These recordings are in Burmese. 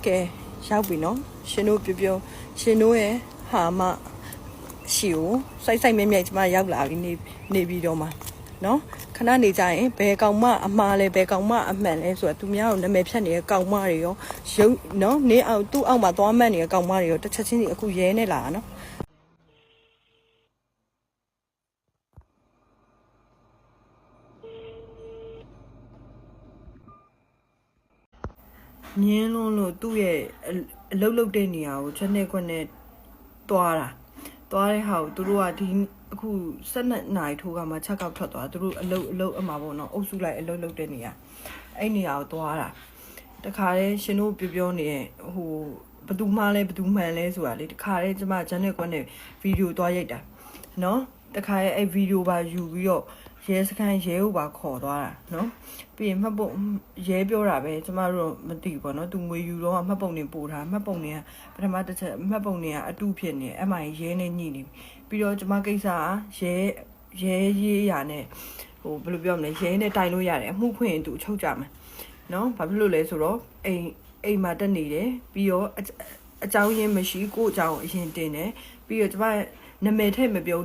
ကဲရောက်ပြီနော်ရှင်တို့ပြောရှင်တို့ရဲ့ဟာမရှီကိုစိုက်မြိုက်ကျမရောက်လာပြီနေပြီးတော့မှနော်ခဏနေကြရင်ဘယ်ကောင်မအမှားလဲဘယ်ကောင်မအမှန်လဲဆိုတာသူများကိုနာမည်ဖြတ်နေတဲ့ကောင်မတွေရောရုပ်နော်နေအောင်သူ့အောက်မှာသွားမှတ်နေတဲ့ကောင်မတွေရောတစ်ချက်ချင်းစီအခုရဲနေလာတာနော်မြင်းလုံးလို့သူ့ရဲ့အလုတ်လုတ်တဲ့နေရာကိုချက်နဲ့ခွက်နဲ့သွားတဲ့ဟာကိုသူတို့ကဒီအခု12နာရီထိုးကမှချက်ကောက်ထွက်သွားသူတို့အလုတ်အမှာပေါ့နော်အုပ်စုလိုက်အလုတ်လုတ်တဲ့နေရာအဲ့နေရာကိုသွားတာတခါတည်းရှင်တို့ပြောနေတဲ့ဟိုဘသူမှလဲဘသူမှန်လဲဆိုတာလေတခါတည်းကျမဂျန်နဲ့ခွက်နဲ့ဗီဒီယိုသွားရိုက်တာနော်တခါတည်းအဲ့ဗီဒီယိုပါယူပြီးတော့ရဲစခန်းရဲကိုပါခေါ်သွားတာနော်ပြီးရင်မှတ်ပုံရဲပြောတာပဲကျမတို့မသိဘူးပေါ့နော်သူငွေယူတော့မှတ်ပုံနေပို့ထားမှတ်ပုံနေကပထမတစ်ချက်မှတ်ပုံနေကအတုဖြစ်နေအဲ့မှာရဲနဲ့ညှိနေပြီးတော့ကျမကိစ္စရဲရေးရနဲ့ဟိုဘယ်လိုပြောမလဲရဲနဲ့တိုင်လို့ရတယ်အမှုဖွင့်ရင်သူအချုပ်ကြမယ်နော်ဘာဖြစ်လို့လဲဆိုတော့အိမ်မှာတက်နေတယ်ပြီးတော့အကြောင်းရင်းမရှိကို့အကြောင်းအရင်တင်တယ်ပြီးတော့ကျမနာမည်ထည့်မပြော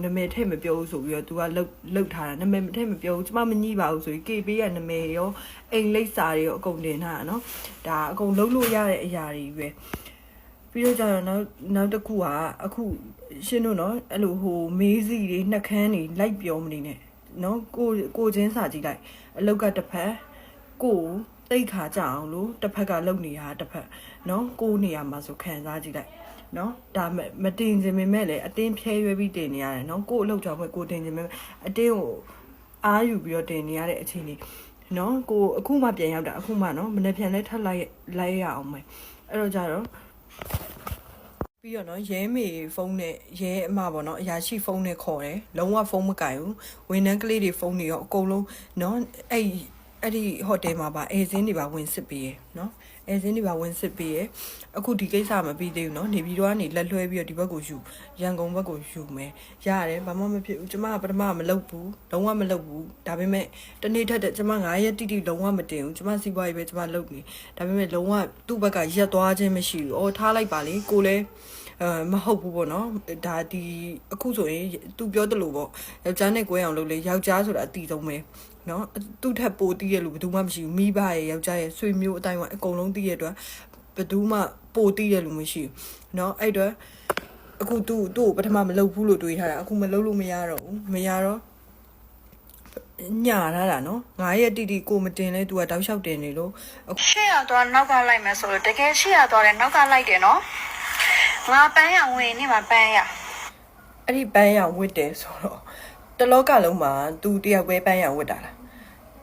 ဆိုပြီးတော့ तू ကလှုပ်ထားတာနာမည်ထည့်မပြောကျမမညှိပါဘူးဆိုပြီး KB ရဲ့နာမည်ရောအိမ်လိပ်စာတွေရောအကုန်တင်ထားတာနော်ဒါအကုန်လှုပ်လို့ရတဲ့အရာတွေပဲပြီးတော့ကျတော့နောက်တစ်ခုကအခုရှင်းတို့နော်အဲ့လိုဟိုမေးစီတွေနှက်ခမ်းတွေလိုက်ပြောမနေနဲ့နော်ကိုချင်းစာကြည့်လိုက်အလောက်ကတစ်ဖက်ကိုတိတ်ခါကြအောင်လို့တစ်ဖက်ကလှုပ်နေတာတစ်ဖက်နော်ကိုနေရာမှာဆိုခံစားကြည့်လိုက်နော်ဒါမတင်ခြင်းမဲ့လေအတင်းဖြဲရွေးပြီးတင်နေရတယ်နော်ကို့အလုပ်ကြောင့်ပဲကိုတင်ခြင်းမဲ့အတင်းကိုအားယူပြီးတော့တင်နေရတဲ့အချိန်လေးနော်ကိုအခုမှပြန်ရောက်တာအခုမှနော်မနေ့ပြန်လဲထပ်လိုက်ရအောင်မယ်အဲ့တော့ကြတော့ပြီးတော့နော်ရဲမေဖုန်းနဲ့ရဲအမပေါ့နော်အရာရှိဖုန်းနဲ့ခေါ်တယ်လုံးဝဖုန်းမကင်ဘူးဝန်ထမ်းကလေးတွေဖုန်းတွေရောအကုန်လုံးနော်အဲ့ဒီဟိုတယ်မှာပါအဲစင်းတွေပါဝင်စစ်ပေးရယ်နော်အဲစင်းတွေပါဝင်စစ်ပေးရယ်အခုဒီကိစ္စမပြီးသေးဘူးနော်နေပြီးတော့ကနေလက်လွှဲပြီးတော့ဒီဘက်ကိုယူရန်ကုန်ဘက်ကိုယူမယ်ရတယ်ဘာမှမဖြစ်ဘူးကျမကပထမမလုပ်ဘူးလုံးဝမလုပ်ဘူးဒါပေမဲ့တနေ့ထက်ကျမ9ရက်တိတိလုံးဝမတင်ဘူးကျမစီးပွားရေးပဲကျမလုပ်နေဒါပေမဲ့လုံးဝသူ့ဘက်ကရက်သွားခြင်းမရှိဘူးအော်ထားလိုက်ပါလေကိုလည်းမဟုတ်ဘူးပေါ့နော်ဒါဒီအခုဆိုရင်သူပြောတယ်လို့ပေါ့ယောက်ျားနဲ့ကိုယ်အောင်လုပ်လေယောက်ျားဆိုတာအတီဆုံးပဲနော်သူ့ထက်ပိုတီးရလို့ဘယ်သူမှမရှိဘူးမိဘရဲ့ယောက်ျားရဲ့ဆွေမျိုးအတိုင်းဝိုင်းအကုန်လုံးတီးရတဲ့အတွက်ဘယ်သူမှပိုတီးရလို့မရှိဘူးနော်အဲ့တော့အခုသူ့ကိုပထမမလုပ်ဘူးလို့တွေးထားတာအခုမလုပ်လို့မရတော့ဘူးမရတော့ညာထားတာနော်9ရက်တိတိကိုမတင်လဲ तू ကတောက်လျှောက်တင်နေလို့ရှေ့ရသွားနောက်ကလိုက်မယ်ဆိုလို့တကယ်ရှေ့ရသွားတယ်နောက်ကလိုက်တယ်နော်ငါပန်းရဝင်နေမှာပန်းရအဲ့ဒီပန်းရဝစ်တယ်ဆိုတော့တလောကလုံးမှာ तू တယောက်ပဲပန်းရဝစ်တာလား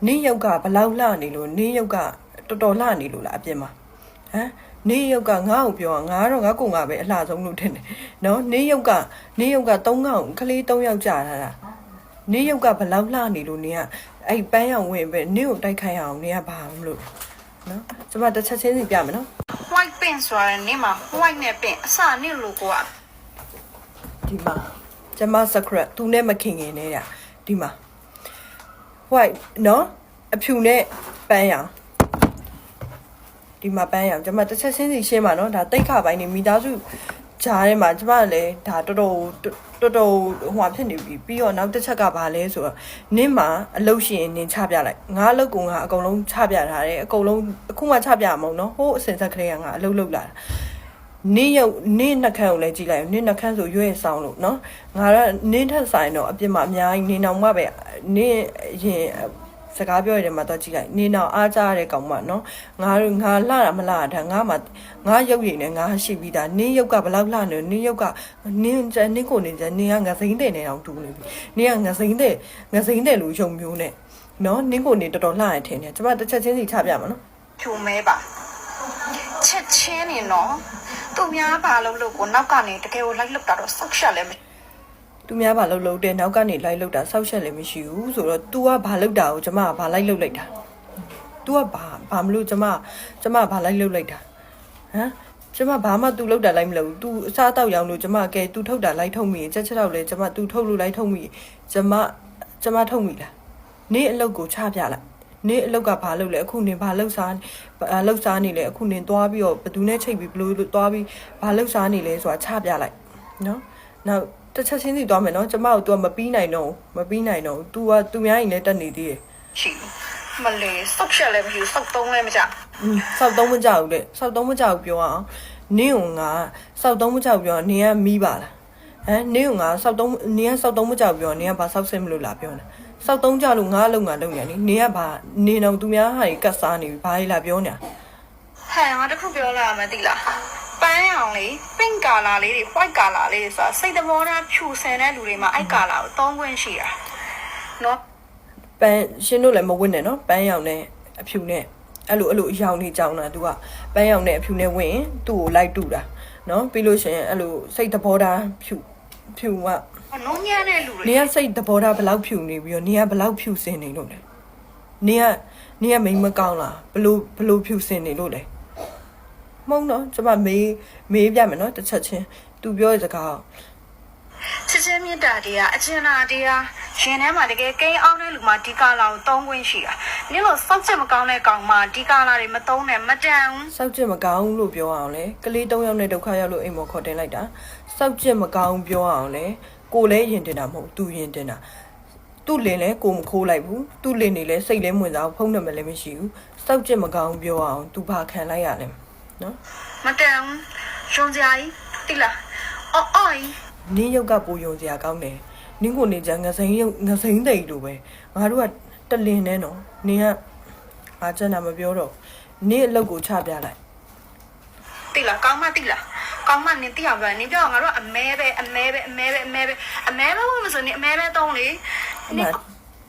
နင်းရုပ်ကဘလောက်လှနေလို့နင်းရုပ်ကတော်တော်လှနေလို့လားအပြင်မှာဟမ်နင်းရုပ်ကငါ့ကိုပြောငါတော့ငါကုံကပဲအလှဆုံးလို့ထင်တယ်နော်နင်းရုပ်က3កောင်ကလေး3ယောက်ကြာတာနင်းရုပ်ကဘလောက်လှနေလို့နင်းကအဲ့ပန်းရဝင်ပဲနင်းကိုတိုက်ခိုင်းအောင်နင်းကဘာမလို့နော်ကျမတစ်ချက်ချင်းစီပြမယ်နော် white pin ဆိုရယ်နေမှာ white နဲ့ pin အစနေလို့ကိုကဒီမှာကျမ secret သူနဲ့မခင်နေတာဒီမှာ white နော်အဖြူနဲ့ပန်းရောင်ဒီမှာပန်းရောင်ကျမတစ်ချက်ချင်းစီရှင်းပါနော်ဒါတိတ်ခါပိုင်းနေမိသားစုဂျားထဲမှာကျမလည်းဒါတော်တော်ဟိုဖြစ်နေပြီပြီးတော့နောက်တစ်ချက်ကဘာလဲဆိုတော့နင်းမှာအလုပ်ရှင်နင်းချပြလိုက်ငါအလုပ်ကောင်ကအကုန်လုံးချပြထားတယ်အကုန်လုံးအခုမှချပြမှာမဟုတ်နော်ဟိုးအစင်ဆက်ကလေးကငါအလုပ်လုပ်လာတာနင်းနှက်ခမ်းကိုလည်းကြည့်လိုက်နင်းနှက်ခမ်းဆိုရွေးဆောင်လို့နော်ငါကနင်းထက်ဆိုင်တော့အပြင်မှာအများကြီးနေအောင်မှပဲနင်းရင်စကားပြောရတယ်မှာတော့ကြည့်လိုက်နေတော့အားကြရတဲ့ကောင်မနော်ငါလှတာမလှတာငါရုပ်ရည်နဲ့ငါရှိပြီးသားနင်းရုပ်ကဘလောက်လှနေနင်းရုပ်ကနင်းကိုနေကြနင်းကငစိမ့်တဲ့နေအောင်တူနေပြီနင်းကငစိမ့်တဲ့လူယုံမျိုးနဲ့နော်နင်းကိုနေတော်တော်လှရထင်တယ်ကျမတစ်ချက်ချင်းစီချပြမှာနော်ဖြူမဲပါချက်ချင်းနေနော်သူများဘာလို့ကိုနောက်ကနေတကယ်ကိုလိုက်လောက်တာတော့ဆောက်ရှက်လဲသူများဘာလုပ်တဲ့နောက်ကနေလိုက်လောက်တာဆောက်ရှက်လည်းမရှိဘူးဆိုတော့ तू ကဘာလုပ်တာကိုကျမကဘာလိုက်လုပ်လိုက်တာ तू ကဘာမလို့ကျမဘာလိုက်လုပ်လိုက်တာဟမ်ကျမဘာမှ तू လုပ်တာလိုက်မလုပ်ဘူး तू အစားတောက်ရောင်လို့ကျမကဲ तू ထုတ်တာလိုက်ထုတ်မိချက်တော့လဲကျမ तू ထုတ်လို့လိုက်ထုတ်မိကျမထုတ်မိလားနင်းအလုပ်ကိုချပြလိုက် နေအလောက်ကဘာလုပ်လဲအခုနေဘာလုပ်စားနေလဲအခုနေသွားပြီးတော့ဘသူနဲ့ချိတ်ပြီးဘလို့သွားပြီးဘာလုပ်စားနေလဲဆိုတာချပြလိုက်နော်နောက်တစ်ချက်ချင်းစီသွားမယ်နော်ကျမတို့ तू မပြီးနိုင်တော့ तू ကသူများရင်လည်းတက်နေသေးတယ် ရှိမလေးစောက်ချက်လည်းမရှိဘူးစောက်သုံးလည်းမကြ စောက်သုံးမကြောက်ဘူးတဲ့စောက်သုံးမကြောက်ပြောအောင်နင်းုံကစောက်သုံးမကြောက်ပြောနင်းကမီးပါလားဟမ်နင်းုံကစောက်သုံးနင်းကစောက်သုံးမကြောက်ပြောနင်းကဘာစောက်ဆင်းမလို့လားပြောနေတာစောက်သုံးကြလို့ငါလုံနေနင်းကဘာနင်းတော့သူများဟာကြီးကတ်စားနေပြီဘာကြီးလာပြောနေတာ ဟဲ့ငါတခုပြောလာမှသိလားပန်းအောင်လေး pink color လေးတွေ white color လေးတွေဆိုတာစိတ်သဘောထားဖြူစင်တဲ့လူတွေမှာအဲ့ color ကိုသုံးခွင့်ရှိတာနော် ပန်းရှင်တို့လည်းမဝင့်နဲ့နော်ပန်းရောင်နဲ့အဖြူနဲ့အဲ့လိုအရောင်နေကြောင်းတာ तू ကပန်းရောင်နဲ့အဖြူနဲ့ဝင်သူ့ကိုလိုက်တူတာနော်ပြီးလို့ရှိရင်အဲ့လိုစိတ်သဘောထားဖြူက နုံညံ့တဲ့လူတွေ နေကစိတ်သဘောထားဘလောက်ဖြူနေပြီးတော့နေကဘလောက်ဖြူစင်နေလို့လဲနေကမိန်မကောင်းလားဘလို့ဖြူစင်နေလို့လဲမဟုတ်နော်ကျမမေးပြမယ်နော်တစ်ချက်ချင်း तू ပြောတဲ့စကား ချစ်ချင်းမြတ်တာတွေကအကျဉ်းနာတရားရှင်ထဲမှာတကယ်ကိန်းအောင်တဲ့လူမှာဒီကာလာကိုသုံးခွင့်ရှိတာနင်လို့စောက်ချက်မကောင်းတဲ့ကောင်မှဒီကာလာတွေမသုံးနဲ့မတန်ဘူး စောက်ကျစ်မကောင်းလို့ပြောအောင်လေကလေး၃ယောက်နဲ့ဒုက္ခရောက်လို့အိမ်မော်ခေါ်တင်လိုက်တာစောက်ကျစ်မကောင်းပြောအောင်လေကိုလည်းရင်တင်တာမဟုတ်သူရင်တင်တာသူ့လင်လဲကိုမခိုးလိုက်ဘူးသူ့လင်နေလဲစိတ်လဲဝင်စားဖုံးတယ်မလည်းမရှိဘူးစောက်ကျစ်မကောင်းပြောအောင်သူဘာခံလိုက်ရလဲနော် မတန်ဘူးရှုံးကြကြီးတိလားအော်ကြီး နင်းရုပ်ကပူယုံစရာကောင်းတယ်နင်းကိုနေကြငစိမ့်သိမ့်လိုပဲငါတို့ကတလင်နဲ့နော်နင်းကအားကျန်တာမပြောတော့နင်းအလုပ်ကိုချပြလိုက် တိလားကောင်းမတိလားကောင်းမနင်တိအောင်ပြောနင်ပြောငါတို့အမဲပဲမဆိုနင်အမဲပဲသုံးလေ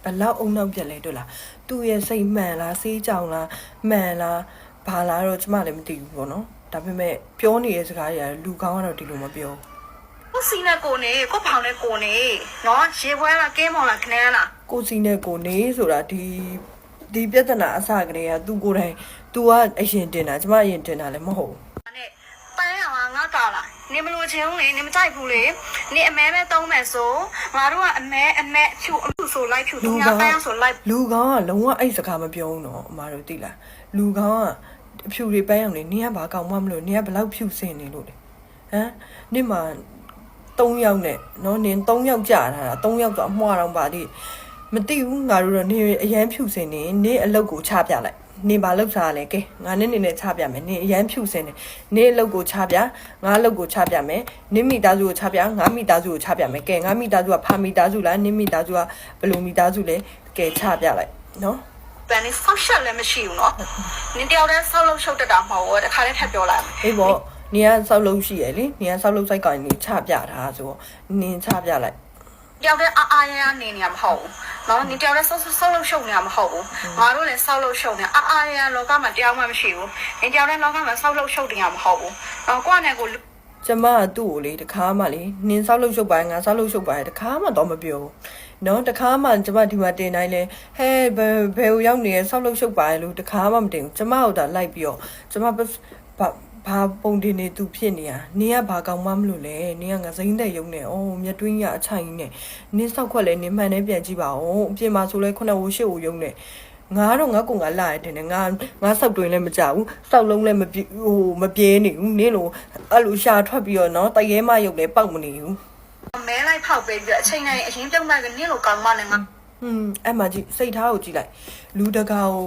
ဘလောက်အုံနောက်ပြက်လဲတွေ့လားသူ့ရဲ့စိတ်မှန်လားစေးကြောင်လားမှန်လားဘာလားတော့ကျမလည်းမသိဘူးပေါ့နော်ဒါပေမဲ့ပြောနေတဲ့စကားတွေကလူကောင်းကတော့ဒီလိုမပြော ကိုစီနဲ့ကိုနေကိုဖောင်နဲ့ကိုနေနော်ရေပွဲလားကင်းမောင်လားခနန်းလား ကိုစီနဲ့ကိုနေဆိုတာဒီပြဿနာအစကတည်းကသူကိုယ်တိုင် तू ကအရင်တင်တာကျမအရင်တင်တာလည်းမဟုတ်ဘူး နဲ့ပန်းအောင်ငါကာလာနေမလို့ချင်းလေနေမကြိုက်ဘူးလေနေအမဲပဲသုံးမယ်ဆိုငါတို့ကအမဲဖြူဆိုလိုက်ဖြူသူများပန်းဆိုလိုက် လူကောင်းကလုံးဝအဲ့စကားမပြောဘူးနော်အမတို့သိလားလူကောင်းကအဖြူတွေပန်းအောင်လေနင်းကဘာကောင်းမှမလို့နင်းကဘလောက်ဖြူစင်နေလို့လေဟမ်နင်းမှာ3ယောက်နဲ့နော်နင်း3ယောက်ကြာတာ3ယောက်တော့အမွှားတော့ပါသေးမသိဘူးငါတို့တော့နင်းအရန်ဖြူစင်နေနင်းအလုတ်ကိုချပြလိုက်နင်းဘာလောက်စားလဲကဲငါနဲ့နေနဲ့ချပြမယ်နင်းအရန်ဖြူစင်နေနင်းအလုတ်ကိုချပြငါအလုတ်ကိုချပြမယ်နင်းမိသားစုကိုချပြငါမိသားစုကိုချပြမယ်ကဲငါမိသားစုကဖာမိသားစုလားနင်းမိသားစုကဘယ်လိုမိသားစုလဲကဲချပြလိုက်နော် ပန်းနေဆောက်ရှက်လည်းမရှိဘူးနော်နင်တယောက်တည်းဆောက်လို့ရှုပ်တတ်တာမဟုတ်ဘူးတခါတည်းထပ်ပြောလိုက် အေးပေါ့နေကဆောက်လို့ရှိရလေနေကဆောက်လို့စိုက်ကနေချပြတာဆိုတော့နင်းချပြလိုက် တယောက်တည်းအားရနေနေမှာမဟုတ်ဘူးနော်နင်တယောက်တည်းဆောက်လို့ရှုပ်နေတာမဟုတ်ဘူးငါတို့လည်းဆောက်လို့ရှုပ်နေအားရလောကမှာတယောက်မှမရှိဘူးနင်တယောက်တည်းလောကမှာဆောက်လို့ရှုပ်နေတာမဟုတ်ဘူးနော်ကိုယ့်နဲ့ကို ကျမကသူ့ကိုလေတခါမှလေနင်းဆောက်လို့ရှုပ်ပါငါဆောက်လို့ရှုပ်ပါတခါမှတော့မပြောဘူးနော်တခါမှကျမဒီမှာတင်တိုင်းလဲဟဲဘယ်ဟိုရောက်နေရဆောက်လို့ရှုပ်ပါလို့တခါမှမတင်ဘူးကျမတို့ဒါလိုက်ပြီးတော့ကျမဘာပုံတင်နေသူဖြစ်နေရနင်းကဘာကောင်းမှမလို့လဲနင်းကငစိမ့်တဲ့ရုံနဲ့အော်မြတ်တွင်းရအချိုင်နဲ့နင်းဆောက်ခွက်လဲနင်းမှန်နေပြန်ကြည့်ပါဦးအပြင်မှာဆိုလဲ9 8 8ရုံနဲ့ငါတော့ငါကလာရတယ်နဲ့ငါဆောက်တွင်လည်းမကြဘူးဆောက်လုံးလည်းမပြေးနေဘူးနင်းလိုအဲ့လိုရှာထွက်ပြီးတော့နော်တရဲမရုပ်လည်းပေါက်မနေဘူး မဲလိုက်ဖောက်ပေးပြီးအချိန်တိုင်းအရင်ပြုံးလိုက်နင်းလိုကောင်းမနဲ့ငါ အဲ့မှာကြည့်စိတ်ထားကိုကြည့်လိုက်လူတကာကို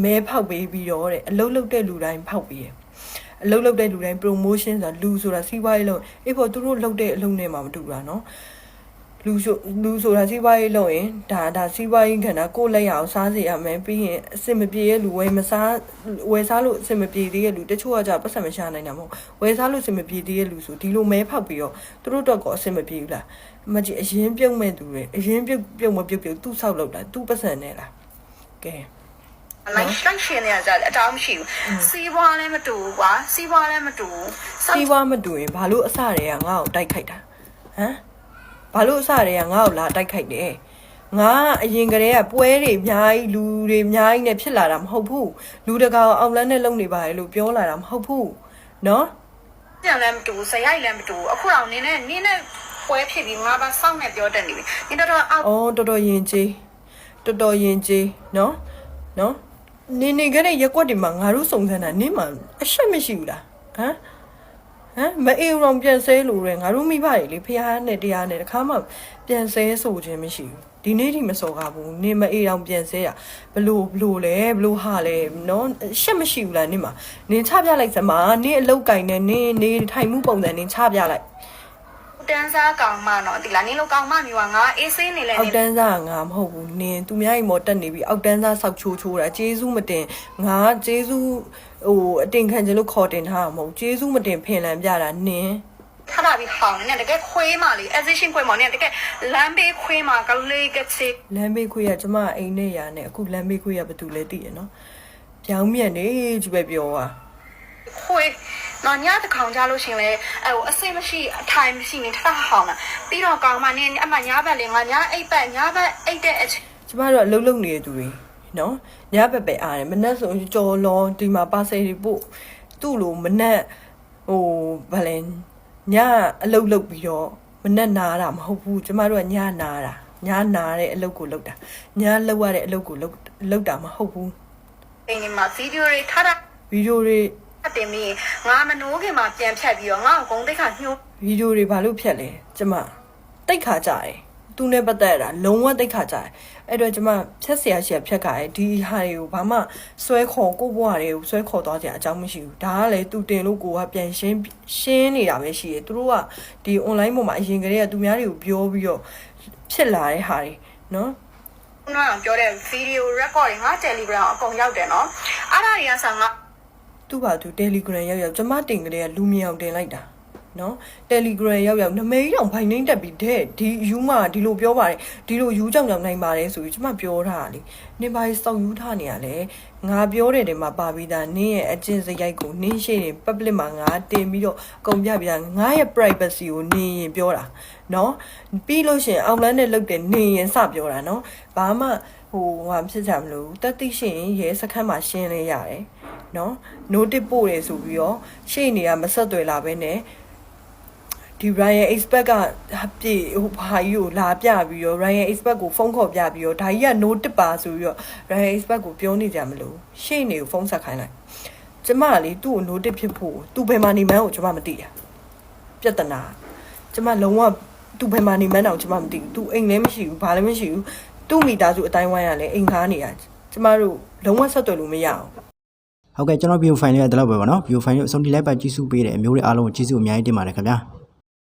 မဲဖောက်ပေးပြီးတော့တဲ့အလုတ်လုတ်တဲ့လူတိုင်းဖောက်ပေးတယ်အလုတ်လုတ်တဲ့လူတိုင်း promotion ဆိုတာလူဆိုတာစီးပွားရေးလုံးအေးပေါ့သူတို့လုတ်တဲ့အလုံးနဲ့မှမတူတာနော်လူဆိုတာစီးပွားရေးလုံးရင်ဒါစီးပွားရေးခန္ဓာကိုယ်လက်ရအောင်စားစေရမယ်ပြီးရင်အစင်မပြေရဲ့လူဝယ်စားလို့အစင်မပြေသေးရဲ့လူတချို့ကကြပတ်စံမရှာနိုင်တာမဟုတ်ဝယ်စားလို့အစင်မပြေသေးရဲ့လူဆိုဒီလိုမဲဖောက်ပြီးတော့သူတို့တော့ကောအစင်မပြေဘူးလားမကြည့်အရင်ပြုတ်မဲ့သူတွေအရင်ပြုတ်မပြုတ်သူ့ဆောက်လောက်တာသူ့ပတ်စံနဲ့လားကဲ လိုက်ရှင်နေကြတယ်အတောင်းမရှိဘူးစီးပွားလည်းမတူဘူးကွာစီးပွားလည်းမတူဘူး စီးပွားမတူရင်ဘာလို့အစတွေကငါ့ကိုတိုက်ခိုက်တာဟမ်ဘာလို့အစတွေကငါ့ကိုလာတိုက်ခိုက်တယ်ငါအရင်ကတည်းကပွဲတွေအများကြီးလူတွေအများကြီးနဲ့ဖြစ်လာတာမဟုတ်ဘူးလူတကာအောင်လန်းနဲ့လုံနေပါလေလို့ပြောလာတာမဟုတ်ဘူးနော် ပြန်လည်းမတူဘူးဇရိုက်လည်းမတူဘူးအခုတော့နင်းနဲ့ပွဲဖြစ်ပြီးငါပါစောင့်နေပြောတတ်နေပြီနင်းတော့တော်တော်ယဉ်ကျေးနော် နော်နေခဲ့တဲ့ရက်ကွက်တွေမှာငါတို့စုံစမ်းတာနင်းမှာအရှက်မရှိဘူးလားဟမ်မအေးအောင်ပြန်ဆဲလို့ရဲငါတို့မိဘတွေလေဖះနဲ့တရားနဲ့တခါမှပြန်ဆဲဆိုခြင်းမရှိဘူးဒီနေ့ထိမစော်ကားဘူးနင်မအေးအောင်ပြန်ဆဲတာဘလို့လဲဘလို့ဟာလဲနော်ရှက်မရှိဘူးလားနင်မှာနင်ချပြလိုက်စမ်းမနင်အလောက်ကင်နဲ့နင်နေထိုင်မှုပုံစံနင်ချပြလိုက်တန်းစားကောင်မနော်ဒီလားနင်လိုကောင်မမျိုးကငါအေးဆေးနေလဲအောက်တန်းစားငါမဟုတ်ဘူးနင်သူများအိမ်မော်တက်နေပြီအောက်တန်းစားဆောက်ချိုးတာကျေးဇူးမတင်ငါကျေးဇူးအတင်ခံချင်လို့ခေါ်တင်ထားမှာမဟုတ်ကျေးဇူးမတင်ဖင်လန်ပြတာနင်ထားတာပြီးဟောင်းနေတကယ်ခွေးမလေး assistant ခွေးမနေတကယ်လမ်းဘေးခွေးမကလေးကချစ်လမ်းဘေးခွေးကကျမအိမ်နဲ့ရာနဲ့အခုလမ်းဘေးခွေးကဘာတူလဲသိရနော်ပြောင်းမြက်နေကြီးပဲပြောတာခွေးနော်ညတခေါင်ကြလို့ရှင်လေအစိမ့်မရှိအထိုင်မရှိနေထထဟောင်းတာပြီးတော့ကောင်မနေအမညာဘက်လေငါညာအိတ်ပတ်ညာဘက်အိတ်တဲ့အချိန်ကျမတို့အလုံးလုံးနေတဲ့သူတွေနော်ညဘက်ပဲအားတယ်မနှက်ဆိုကြော်လွန်ဒီမှာပါဆယ်တွေပို့သူ့လိုမနှက်ဗလဲညအလုတ်လုတ်ပြီးတော့မနှက်နာတာမဟုတ်ဘူးကျမတို့ကညနာတာညနာတဲ့အလုပ်ကိုလုပ်တာညလောက်ရတဲ့အလုပ်ကိုလုပ်တာမဟုတ်ဘူးအိမ်မှာဗီဒီယိုတွေထားတာဗီဒီယိုတွေတင်ပြီးငါမနိုးခင်မှာပြန်ဖြတ်ပြီးတော့ငါ့ကိုဂုံတိတ်ခါညှိုးဗီဒီယိုတွေဘာလို့ဖြတ်လဲကျမတိတ်ခါကြတယ်သူနဲ့ပတ်သက်တာလုံးဝတိတ်ခါကြတယ်အဲ့တော့ကျမဖြတ်เสียရှက်ဖြတ်ခါတယ်ဒီဟာတွေကိုဘာမှဆွဲခေါ်ကိုဘွားတွေကိုဆွဲခေါ်သွားကြအကြောင်းမရှိဘူးဒါကလည်းသူတင်လို့ကိုကပြန်ရှင်းနေတာပဲရှိတယ်သူတို့ကဒီ online ပေါ်မှာအရင်ကတည်းကသူများတွေကိုပြောပြီးတော့ဖြစ်လာတဲ့ဟာတွေနော်နော်ပြောတဲ့ video record ငါ Telegram အကုန်ရောက်တယ်နော်အဲ့ဒါတွေကဆာငါသူ့ဘာသူ Telegram ရောက်ကျမတင်ကလေးကလူမြင်အောင်တင်လိုက်တာနော် Telegram ရောက်နမေးတောင်ဖိုင်နှိမ့်တက်ပြီးတဲ့ဒီယူမဒီလိုပြောပါတယ်ဒီလိုယူကြောင်နိုင်ပါတယ်ဆိုပြီးကျမပြောထားတာလေနင်ဘာစောက်ယူထားနေရလဲငါပြောတဲ့တဲမှာပါပြီးသားနင်းရဲ့အကျင့်စရိုက်ကိုနင်းရှိရင် public မှာငါတင်ပြီးတော့အကုန်ပြပြီးသားငါရဲ့ privacy ကိုနင်းရင်ပြောတာနော်ပြီးလို့ရှင်အောင်လန်းနဲ့လုတ်တယ်နင်းရင်စပြောတာနော်ဘာမှဟာဖြစ်ကြမလို့တက်သိရှင်ရဲစခန်းမှာရှင်းလဲရတယ်နော် notice ပို့တယ်ဆိုပြီးတော့ရှေ့နေကမဆက်သွယ်လာပဲနဲ့ဒီ Ryan Expert ကပြေဘာကြီးကိုလာပြပြီးတော့ Ryan Expert ကိုဖုန်းခေါ်ပြပြီးတော့ဒါကြီးက notice ပါဆိုပြီးတော့ Ryan Expert ကိုပြောနေကြမလို့ရှေ့နေကိုဖုန်းဆက်ခိုင်းလိုက်ကျမလေသူ့ကို notice ဖြစ်ဖို့သူဘယ်မှာနေမှန်းကိုကျမမသိတာပြဿနာကျမလုံးဝသူဘယ်မှာနေမှန်းတော့ကျမမသိဘူးသူအိမ်လည်းမရှိဘူးဘာလည်းမရှိဘူးသူ့မိသားစုအတိုင်းဝိုင်းရလဲအိမ်ကားနေရကျမတို့လုံးဝဆက်သွယ်လို့မရအောင်ဟုတ်ကဲ့ကျွန်တော် view file လေးကဒီလောက်ပဲပေါ့နော် view file လေးအဆုံးထိလိုက်ပါကြည့်စုပေးတယ်အမျိုးတွေအားလုံးကိုကြည့်စုအများကြီးတင်ပါတယ်ခင်ဗျာ